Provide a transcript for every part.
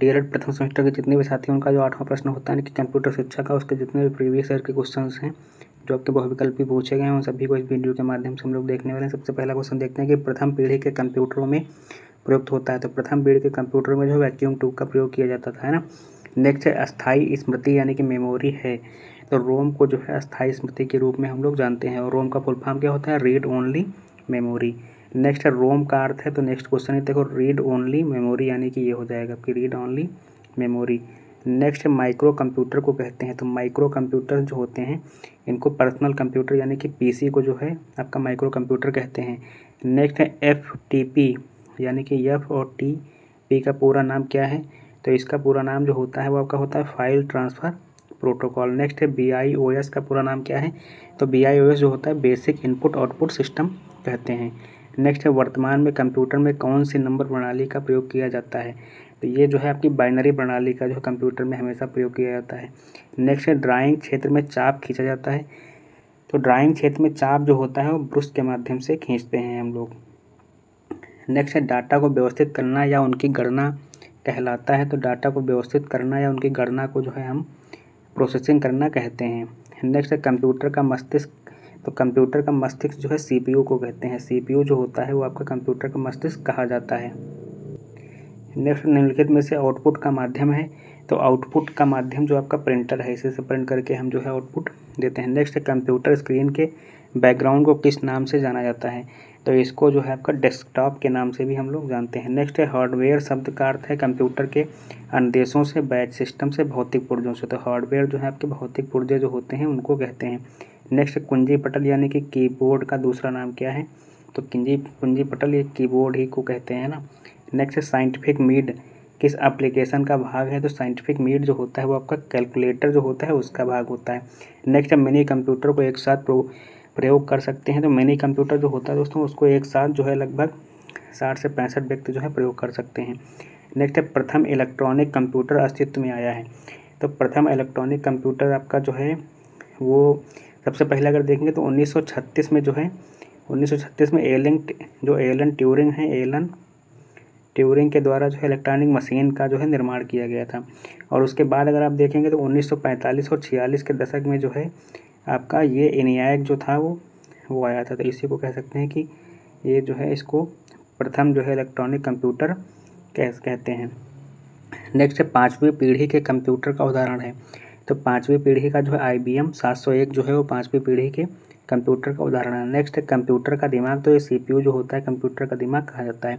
DElEd प्रथम semester के जितने भी साथी हैं उनका जो 8वां प्रश्न होता है यानी कि कंप्यूटर शिक्षा का, उसके जितने भी प्रीवियस ईयर के क्वेश्चंस हैं जो आपके बहुविकल्पी पूछे गए हैं उन सभी को इस वीडियो के माध्यम से हम लोग देखने वाले हैं। सबसे पहला क्वेश्चन देखते हैं कि प्रथम पीढ़ी के कंप्यूटरों में प्रयुक्त होता है। तो प्रथम पीढ़ी के कंप्यूटर में जो वैक्यूम ट्यूब का प्रयोग किया जाता था, है ना। नेक्स्ट है अस्थायी स्मृति यानी कि मेमोरी है। तो रोम को जो है अस्थायी स्मृति के रूप में हम लोग जानते हैं, और रोम का फुल फॉर्म क्या होता है? Read only memory. नेक्स्ट है रोम का अर्थ है, तो नेक्स्ट क्वेश्चन है देखो, रीड ओनली मेमोरी यानी कि ये हो जाएगा आपकी रीड ओनली मेमोरी। नेक्स्ट है माइक्रो कंप्यूटर को कहते हैं। तो माइक्रो कंप्यूटर जो होते हैं इनको पर्सनल कंप्यूटर यानी कि पीसी को जो है आपका माइक्रो कंप्यूटर कहते हैं। नेक्स्ट है एफटीपी यानी कि एफ और टी पी का पूरा नाम क्या है? तो इसका पूरा नाम जो होता है वो आपका होता है फाइल ट्रांसफ़र प्रोटोकॉल। नेक्स्ट है BIOS का पूरा नाम क्या है? तो BIOS जो होता है बेसिक इनपुट आउटपुट सिस्टम कहते हैं। नेक्स्ट है वर्तमान में कंप्यूटर में कौन सी नंबर प्रणाली का प्रयोग किया जाता है? तो ये जो है आपकी बाइनरी प्रणाली का जो कंप्यूटर में हमेशा प्रयोग किया जाता है। नेक्स्ट है ड्राइंग क्षेत्र में चाप खींचा जाता है। तो ड्राइंग क्षेत्र में चाप जो होता है वो ब्रश के माध्यम से खींचते हैं हम लोग। नेक्स्ट है डाटा को व्यवस्थित करना या उनकी गणना कहलाता है। तो डाटा को व्यवस्थित करना या उनकी गणना को जो है हम प्रोसेसिंग करना कहते हैं। नेक्स्ट है कंप्यूटर का मस्तिष्क। तो कंप्यूटर का मस्तिष्क जो है CPU को कहते हैं। CPU जो होता है वो आपका कंप्यूटर का मस्तिष्क कहा जाता है। नेक्स्ट निम्नलिखित में से आउटपुट का माध्यम है। तो आउटपुट का माध्यम जो आपका प्रिंटर है, इसे से प्रिंट करके हम जो है आउटपुट देते हैं। नेक्स्ट है कंप्यूटर स्क्रीन के बैकग्राउंड को किस नाम से जाना जाता है? तो इसको जो है आपका डेस्कटॉप के नाम से भी हम लोग जानते हैं। नेक्स्ट है हार्डवेयर शब्द का अर्थ है कंप्यूटर के अनुदेशों से, बैच सिस्टम से, भौतिक पुर्जों से। तो हार्डवेयर जो है आपके भौतिक पुर्जे जो होते हैं उनको कहते हैं। नेक्स्ट कुंजी पटल यानी कि कीबोर्ड का दूसरा नाम क्या है? तो कुंजी पटल ये कीबोर्ड ही को कहते हैं ना। नेक्स्ट है साइंटिफिक मीड किस एप्लीकेशन का भाग है? तो साइंटिफिक मीड जो होता है वो आपका कैलकुलेटर जो होता है उसका भाग होता है। नेक्स्ट है मिनी कंप्यूटर को एक साथ प्रयोग कर सकते हैं। तो मिनी कंप्यूटर जो होता है दोस्तों उसको एक साथ जो है लगभग 60 से 65 व्यक्ति जो है प्रयोग कर सकते हैं। नेक्स्ट है प्रथम इलेक्ट्रॉनिक कंप्यूटर अस्तित्व में आया है। तो प्रथम इलेक्ट्रॉनिक कंप्यूटर आपका जो है वो सबसे पहले अगर देखेंगे तो 1936 में जो है 1936 में एलन ट्यूरिंग है, एलन ट्यूरिंग के द्वारा जो है इलेक्ट्रॉनिक मशीन का जो है निर्माण किया गया था। और उसके बाद अगर आप देखेंगे तो 1945 और 46 के दशक में जो है आपका ये ENIAC जो था वो आया था। तो इसी को कह सकते हैं कि ये जो है इसको प्रथम जो है इलेक्ट्रॉनिक कंप्यूटर कहते हैं। नेक्स्ट है पाँचवीं पीढ़ी के कंप्यूटर का उदाहरण है। तो पाँचवीं पीढ़ी का जो है IBM 701 जो है वो पाँचवीं पीढ़ी के कंप्यूटर का उदाहरण है। नेक्स्ट है कंप्यूटर का दिमाग। तो ये CPU जो होता है कंप्यूटर का दिमाग कहा जाता है।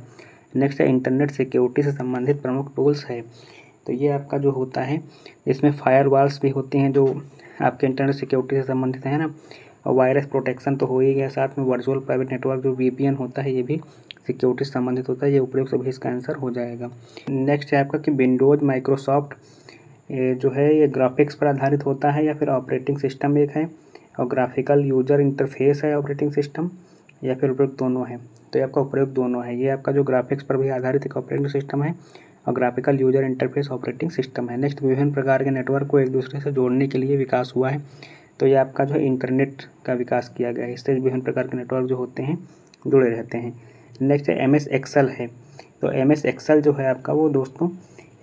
नेक्स्ट है इंटरनेट सिक्योरिटी से संबंधित प्रमुख टूल्स है। तो ये आपका जो होता है इसमें फायरवॉल्स भी होती हैं जो आपके इंटरनेट सिक्योरिटी से संबंधित है ना, और वायरस प्रोटेक्शन तो हो ही गया, साथ में वर्चुअल प्राइवेट नेटवर्क जो VPN होता है ये भी सिक्योरिटी से संबंधित होता है। ये उपयोग से भी इसका आंसर हो जाएगा। नेक्स्ट है आपका कि विंडोज़ माइक्रोसॉफ्ट जो है ये ग्राफिक्स पर आधारित होता है या फिर ऑपरेटिंग सिस्टम एक है, और ग्राफिकल यूजर इंटरफेस है ऑपरेटिंग सिस्टम, या फिर उपयोग दोनों है? तो ये आपका उपयोग दोनों है। ये आपका जो ग्राफिक्स पर भी आधारित एक ऑपरेटिंग सिस्टम है और graphical user interface operating system है। नेक्स्ट विभिन्न प्रकार के नेटवर्क को एक दूसरे से जोड़ने के लिए विकास हुआ है। तो ये आपका जो है इंटरनेट का विकास किया गया है, इससे विभिन्न प्रकार के नेटवर्क जो होते हैं जुड़े रहते हैं। नेक्स्ट है MS एक्सेल है। तो MS एक्सेल जो है आपका वो दोस्तों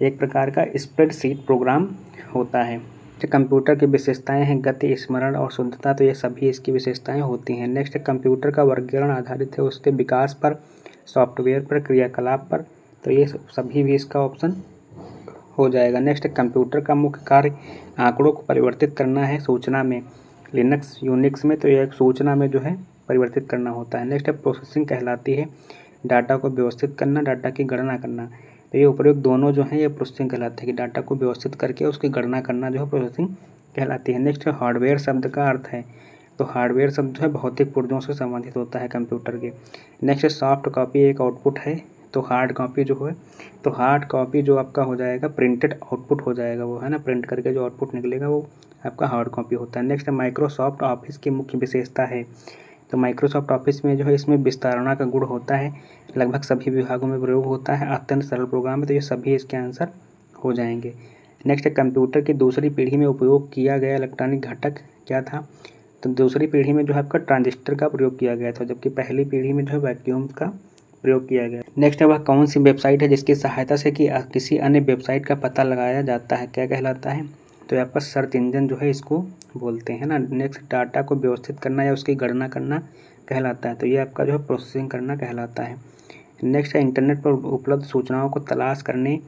एक प्रकार का स्प्रेडशीट प्रोग्राम होता है। जो कंप्यूटर की विशेषताएं हैं गति, स्मरण और शुद्धता, तो ये सभी इसकी विशेषताएं होती हैं। नेक्स्ट कंप्यूटर का वर्गीकरण आधारित है उसके विकास पर, सॉफ्टवेयर पर, क्रियाकलाप पर, तो ये सभी भी इसका ऑप्शन हो जाएगा। नेक्स्ट कंप्यूटर का मुख्य कार्य आंकड़ों को परिवर्तित करना है सूचना में, लिनक्स यूनिक्स में तो यह सूचना में जो है परिवर्तित करना होता है। नेक्स्ट प्रोसेसिंग कहलाती है डाटा को व्यवस्थित करना, डाटा की गणना करना, तो ये उपयोग दोनों जो हैं ये प्रोसेसिंग कहलाते हैं कि डाटा को व्यवस्थित करके उसकी गणना करना जो है प्रोसेसिंग कहलाती है। नेक्स्ट हार्डवेयर शब्द का अर्थ है। तो हार्डवेयर शब्द जो है भौतिक पुर्जों से संबंधित होता है कंप्यूटर के। नेक्स्ट सॉफ्ट कॉपी एक आउटपुट है। तो हार्ड कॉपी जो है, तो हार्ड कॉपी जो आपका हो जाएगा प्रिंटेड आउटपुट हो जाएगा वो, है ना, प्रिंट करके जो आउटपुट निकलेगा वो आपका हार्ड कॉपी होता है। नेक्स्ट माइक्रोसॉफ्ट ऑफिस की मुख्य विशेषता है। तो माइक्रोसॉफ्ट ऑफिस में जो है इसमें विस्तारणा का गुण होता है, लगभग सभी विभागों में प्रयोग होता है, अत्यंत सरल प्रोग्राम है, तो ये सभी इसके आंसर हो जाएंगे। नेक्स्ट कंप्यूटर की दूसरी पीढ़ी में उपयोग किया गया इलेक्ट्रॉनिक घटक क्या था? तो दूसरी पीढ़ी में जो है आपका ट्रांजिस्टर का प्रयोग किया गया था, जबकि पहली पीढ़ी में जो है वैक्यूम का प्रयोग किया गया। नेक्स्ट है वह कौन सी वेबसाइट है जिसकी सहायता से कि किसी अन्य वेबसाइट का पता लगाया जाता है, क्या कहलाता है? तो यहाँ पर सर्च इंजन जो है इसको बोलते हैं ना। नेक्स्ट डाटा को व्यवस्थित करना या उसकी गणना करना कहलाता है, तो ये आपका जो है प्रोसेसिंग करना कहलाता है। नेक्स्ट है इंटरनेट पर उपलब्ध सूचनाओं को तलाश करने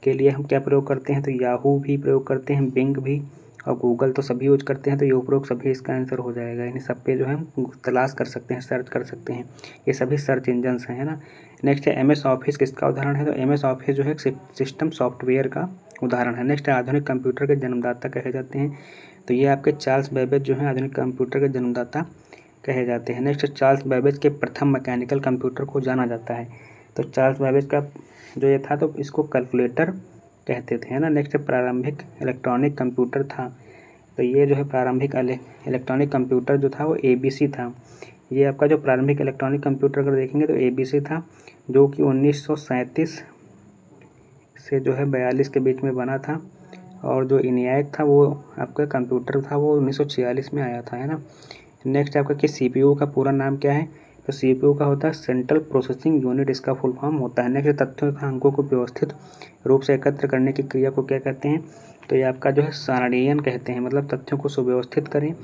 के लिए हम क्या प्रयोग करते हैं? तो याहू भी प्रयोग करते हैं, बिंग भी और गूगल तो सभी यूज करते हैं, तो ये उपयोग सभी इसका आंसर हो जाएगा। इन सब पे जो है हम तलाश कर सकते हैं, सर्च कर सकते हैं, ये सभी सर्च इंजन्स हैं, है ना। नेक्स्ट है MS ऑफिस किसका उदाहरण है? तो MS ऑफिस जो है सिस्टम सॉफ्टवेयर का उदाहरण है। नेक्स्ट है आधुनिक कंप्यूटर के जन्मदाता कहे जाते हैं, तो ये आपके चार्ल्स बेबेज जो है आधुनिक कंप्यूटर के जन्मदाता कहे जाते हैं। नेक्स्ट चार्ल्स बेबेज के प्रथम मैकेनिकल कंप्यूटर को जाना जाता है, तो चार्ल्स बेबेज का जो ये था तो इसको कैलकुलेटर कहते थे, है ना। नेक्स्ट प्रारंभिक इलेक्ट्रॉनिक कंप्यूटर था, तो ये जो है प्रारंभिक इलेक्ट्रॉनिक कंप्यूटर जो था वो ABC था। ये आपका जो प्रारंभिक इलेक्ट्रॉनिक कंप्यूटर अगर देखेंगे तो ABC था, जो कि 1937 से जो है 42 के बीच में बना था। और जो ENIAC था वो आपका कंप्यूटर था वो 1946 में आया था, है ना। नेक्स्ट आपका कि CPU का पूरा नाम क्या है? तो CPU का होता है सेंट्रल प्रोसेसिंग यूनिट, इसका फुल फॉर्म होता है। नेक्स्ट तथ्यों तथा अंकों को व्यवस्थित रूप से एकत्र करने की क्रिया को क्या कहते हैं? तो ये आपका जो है सारणीयन कहते हैं, मतलब तथ्यों को सुव्यवस्थित करें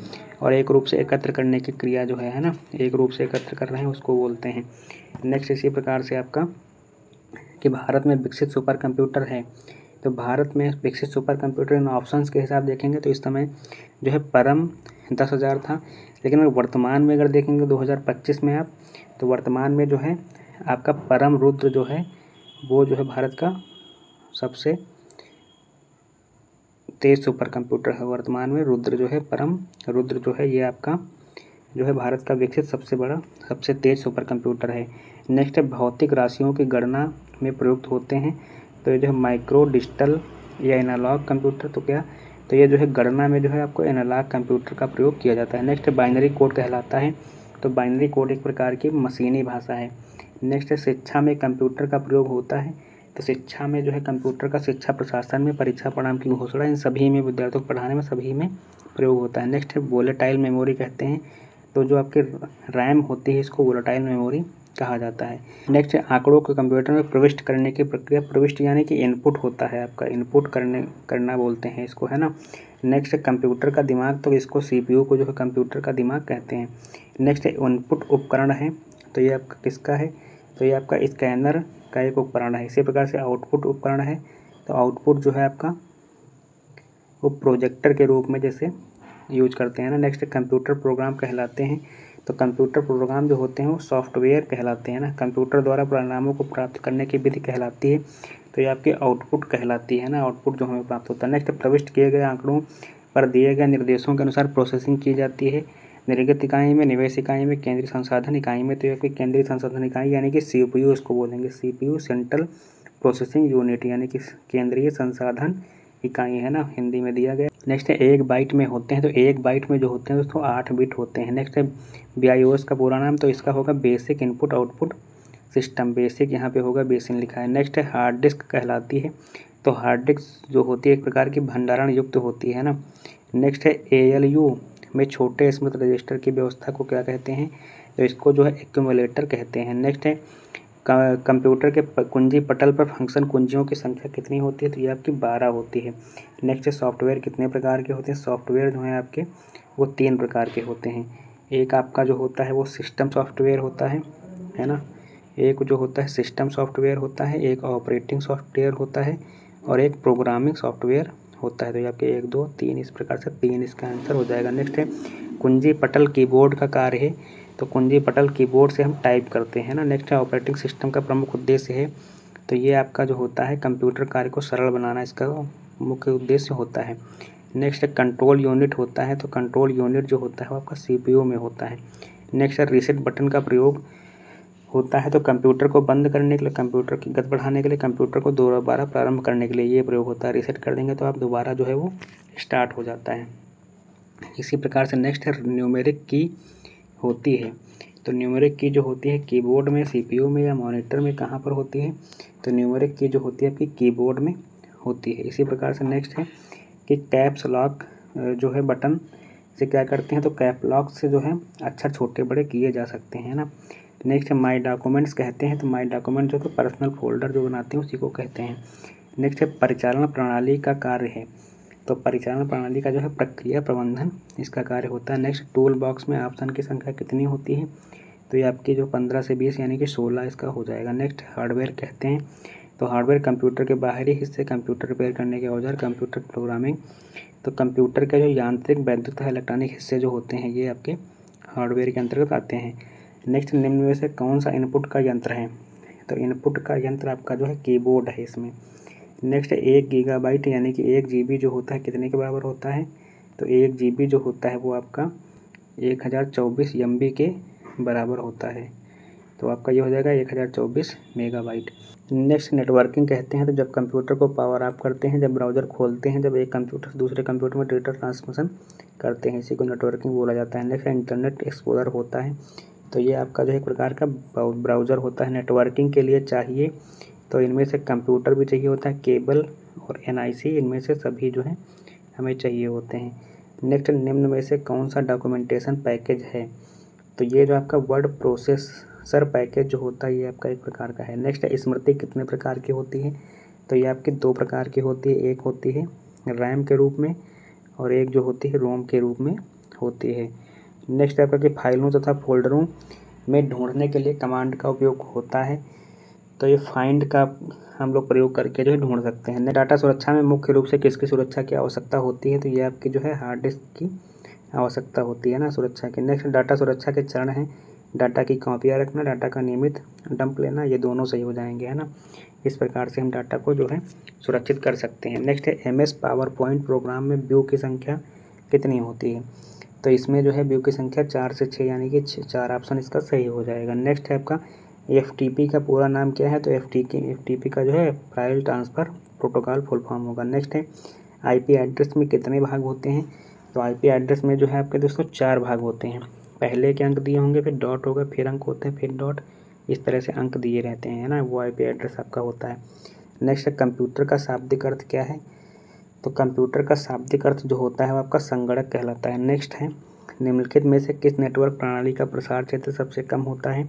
और एक रूप से एकत्र करने की क्रिया जो है ना, एक रूप से एकत्र कर रहे हैं उसको बोलते हैं। नेक्स्ट इसी प्रकार से आपका कि भारत में विकसित सुपर कंप्यूटर है, तो भारत में विकसित सुपर कंप्यूटर इन ऑप्शंस के हिसाब देखेंगे तो इस समय जो है परम 10,000 था, लेकिन वर्तमान में अगर देखेंगे 2025 में आप, तो वर्तमान में जो है आपका परम रुद्र जो है वो जो है भारत का सबसे तेज सुपर कंप्यूटर है। वर्तमान में रुद्र जो है परम रुद्र जो है ये आपका जो है भारत का विकसित सबसे बड़ा सबसे तेज सुपर कंप्यूटर है। नेक्स्ट है भौतिक राशियों की गणना में प्रयुक्त होते हैं, तो ये जो है माइक्रो डिजिटल या एनालॉग कंप्यूटर, तो क्या तो ये जो है गणना में जो है आपको एनालॉग कंप्यूटर का प्रयोग किया जाता है। नेक्स्ट बाइनरी कोड कहलाता है, तो बाइनरी कोड एक प्रकार की मशीनी भाषा है। नेक्स्ट है शिक्षा में कंप्यूटर का प्रयोग होता है, तो शिक्षा में जो है कंप्यूटर का शिक्षा प्रशासन में, परीक्षा परिणाम की घोषणा, इन सभी में विद्यार्थियों को पढ़ाने में सभी में प्रयोग होता है। नेक्स्ट है वोलेटाइल मेमोरी कहते हैं, तो जो आपके रैम होती है इसको वोलेटाइल मेमोरी कहा जाता है। नेक्स्ट है आंकड़ों को कंप्यूटर में प्रविष्ट करने की प्रक्रिया, प्रविष्ट यानी कि इनपुट होता है आपका, इनपुट करना बोलते हैं इसको, है ना। नेक्स्ट है कंप्यूटर का दिमाग, तो इसको CPU को जो है कंप्यूटर का दिमाग कहते हैं। नेक्स्ट है इनपुट उपकरण है, तो ये आपका किसका है? तो ये आपका स्कैनर का एक उपकरण है। इसी प्रकार से आउटपुट उपकरण है, तो आउटपुट जो है आपका वो प्रोजेक्टर के रूप में जैसे यूज करते हैं ना। नेक्स्ट कंप्यूटर प्रोग्राम कहलाते हैं, तो कंप्यूटर प्रोग्राम जो होते हैं वो सॉफ्टवेयर कहलाते हैं ना। कंप्यूटर द्वारा परिणामों को प्राप्त करने की विधि कहलाती है, तो ये आपके आउटपुट कहलाती है ना, आउटपुट जो हमें प्राप्त होता है। नेक्स्ट प्रविष्ट किए गए आंकड़ों पर दिए गए निर्देशों के अनुसार प्रोसेसिंग की जाती है, निर्गत इकाई में, निवेश इकाई में, केंद्रीय संसाधन इकाई में। तो ये आपकी केंद्रीय संसाधन इकाई यानी कि CPU इसको बोलेंगे, CPU सेंट्रल प्रोसेसिंग यूनिट यानी कि केंद्रीय संसाधन इकाई, है ना, हिंदी में दिया गया। नेक्स्ट है 1 बाइट में होते हैं, तो 1 बाइट में जो होते हैं दोस्तों 8 बिट होते हैं। नेक्स्ट है BIOS का पूरा नाम, तो इसका होगा basic input output system, basic यहाँ पे होगा, बेसिन लिखा है। नेक्स्ट है हार्ड डिस्क कहलाती है, तो हार्ड डिस्क जो होती है एक प्रकार की भंडारण युक्त होती है ना। नेक्स्ट है ALU में छोटे स्मृति रजिस्टर की व्यवस्था को क्या कहते हैं? तो इसको जो है एक्यूमुलेटर कहते हैं। नेक्स्ट है कंप्यूटर के कुंजी पटल पर फंक्शन कुंजियों की संख्या कितनी होती है? तो ये आपकी 12 होती है। नेक्स्ट सॉफ्टवेयर कितने प्रकार के होते हैं? सॉफ्टवेयर जो है आपके वो 3 प्रकार के होते हैं। एक आपका जो होता है वो सिस्टम सॉफ्टवेयर होता है ना, एक जो होता है सिस्टम सॉफ्टवेयर होता है, एक ऑपरेटिंग सॉफ्टवेयर होता है और एक प्रोग्रामिंग सॉफ्टवेयर होता है। तो ये आपके 1 2 3 इस प्रकार से 3 इसका आंसर हो जाएगा। नेक्स्ट है कुंजी पटल कीबोर्ड का कार्य है, तो कुंजी पटल कीबोर्ड से हम टाइप करते हैं ना। नेक्स्ट है ऑपरेटिंग सिस्टम का प्रमुख उद्देश्य है, तो ये आपका जो होता है कंप्यूटर कार्य को सरल बनाना इसका मुख्य उद्देश्य होता है। नेक्स्ट है कंट्रोल यूनिट होता है, तो कंट्रोल यूनिट जो होता है वो आपका CPU में होता है। नेक्स्ट है रीसेट बटन का प्रयोग होता है, तो कंप्यूटर को बंद करने के लिए, कंप्यूटर की गति बढ़ाने के लिए, कंप्यूटर को दोबारा प्रारंभ करने के लिए ये प्रयोग होता है। रीसेट कर देंगे तो आप दोबारा जो है वो स्टार्ट हो जाता है। इसी प्रकार से नेक्स्ट है न्यूमेरिक की होती है, तो न्यूमेरिक की जो होती है कीबोर्ड में, CPU में या मॉनिटर में कहाँ पर होती है? तो न्यूमेरिक की जो होती है आपकी कीबोर्ड में होती है। इसी प्रकार से नेक्स्ट है कि कैप्स लॉक जो है बटन से क्या करते हैं? तो कैप लॉक से जो है अक्षर छोटे बड़े किए जा सकते हैं ना। नेक्स्ट है माई डॉक्यूमेंट्स कहते हैं, तो माई डॉक्यूमेंट जो कि पर्सनल फोल्डर जो बनाते हैं उसी को कहते हैं। नेक्स्ट है परिचालन प्रणाली का कार्य है, तो परिचालन प्रणाली का जो है प्रक्रिया प्रबंधन इसका कार्य होता है। नेक्स्ट टूल बॉक्स में ऑप्शन की संख्या कितनी होती है, तो ये आपकी जो 15 से 20 यानी कि 16 इसका हो जाएगा। नेक्स्ट हार्डवेयर कहते हैं, तो हार्डवेयर कंप्यूटर के बाहरी हिस्से, कंप्यूटर रिपेयर करने के औजार, कंप्यूटर प्रोग्रामिंग, तो कंप्यूटर के जो यांत्रिक, वैद्युत तथा इलेक्ट्रॉनिक हिस्से जो होते हैं ये आपके हार्डवेयर के अंतर्गत आते हैं। नेक्स्ट निम्न में से कौन सा इनपुट का यंत्र है, तो इनपुट का यंत्र आपका जो है कीबोर्ड है इसमें। नेक्स्ट 1 गीगाबाइट यानी कि 1 GB जो होता है कितने के बराबर होता है, तो 1 GB जो होता है वो आपका 1024 MB के बराबर होता है, तो आपका ये हो जाएगा 1024 मेगाबाइट। नेक्स्ट नेटवर्किंग कहते हैं, तो जब कंप्यूटर को पावर ऑफ करते हैं, जब ब्राउज़र खोलते हैं, जब एक कंप्यूटर से दूसरे कंप्यूटर में डेटा ट्रांसमिशन करते हैं, इसी को नेटवर्किंग बोला जाता है। नेक्स्ट इंटरनेट एक्सप्लोरर होता है, तो ये आपका जो है एक प्रकार का ब्राउज़र होता है। नेटवर्किंग के लिए चाहिए तो इनमें से कंप्यूटर भी चाहिए होता है, केबल और NIC, इनमें से सभी जो है हमें चाहिए होते हैं। नेक्स्ट निम्न में से कौन सा डॉक्यूमेंटेशन पैकेज है, तो ये जो आपका वर्ड प्रोसेसर पैकेज जो होता है ये आपका एक प्रकार का है। नेक्स्ट स्मृति कितने प्रकार की होती है, तो ये आपकी 2 प्रकार की होती है, एक होती है रैम के रूप में और एक जो होती है रोम के रूप में होती है। नेक्स्ट आपका कि फाइलों तथा फोल्डरों में ढूंढने के लिए कमांड का उपयोग होता है, तो ये फाइंड का हम लोग प्रयोग करके जो है ढूंढ सकते हैं। डाटा सुरक्षा में मुख्य रूप से किसकी सुरक्षा की आवश्यकता होती है, तो ये आपकी जो है हार्ड डिस्क की आवश्यकता होती है ना सुरक्षा की। नेक्स्ट डाटा सुरक्षा के चरण हैं, डाटा की कॉपियाँ रखना, डाटा का नियमित डंप लेना, ये दोनों सही हो जाएंगे, है ना। इस प्रकार से हम डाटा को जो है सुरक्षित कर सकते हैं। नेक्स्ट है MS पावर पॉइंट प्रोग्राम में व्यू की संख्या कितनी होती है, तो इसमें जो है व्यू की संख्या 4 से 6 यानी कि 4 ऑप्शन इसका सही हो जाएगा। नेक्स्ट है आपका FTP का पूरा नाम क्या है, तो FTP का जो है file transfer protocol full form होगा। नेक्स्ट है IP एड्रेस में कितने भाग होते हैं, तो IP एड्रेस में जो है आपके दोस्तों 4 भाग होते हैं। पहले के अंक दिए होंगे, फिर डॉट होगा, फिर अंक होते हैं, फिर डॉट, इस तरह से अंक दिए रहते हैं, है ना, वो IP एड्रेस आपका होता है। नेक्स्ट है कंप्यूटर का शाब्दिक अर्थ क्या है, तो कंप्यूटर का शाब्दिक अर्थ जो होता है वो आपका संगणक कहलाता है। नेक्स्ट है निम्नलिखित में से किस नेटवर्क प्रणाली का प्रसार क्षेत्र सबसे कम होता है,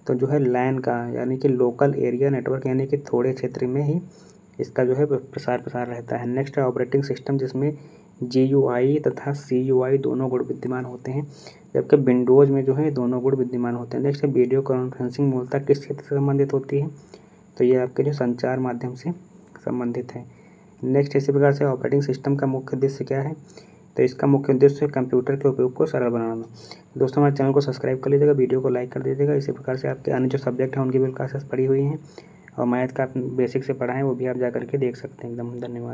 तो जो है LAN का यानी कि लोकल एरिया नेटवर्क, यानी कि थोड़े क्षेत्र में ही इसका जो है प्रसार रहता है। नेक्स्ट है ऑपरेटिंग सिस्टम जिसमें GUI तथा CUI दोनों गुण विद्यमान होते हैं, जबकि विंडोज़ में जो है दोनों गुण विद्यमान होते हैं। नेक्स्ट है वीडियो कॉन्फ्रेंसिंग मूलतः किस क्षेत्र से संबंधित होती है, तो ये आपके जो संचार माध्यम से संबंधित है। नेक्स्ट इसी प्रकार से ऑपरेटिंग सिस्टम का मुख्य उद्देश्य क्या है, तो इसका मुख्य उद्देश्य है कंप्यूटर के उपयोग को सरल बनाना। दोस्तों हमारे चैनल को सब्सक्राइब कर लीजिएगा, वीडियो को लाइक कर दीजिएगा। इसी प्रकार से आपके अन्य जो सब्जेक्ट हैं उनकी भी क्लासेस पढ़ी हुई हैं और मैथ का बेसिक से पढ़ा है वो भी आप जा करके देख सकते हैं। एकदम धन्यवाद।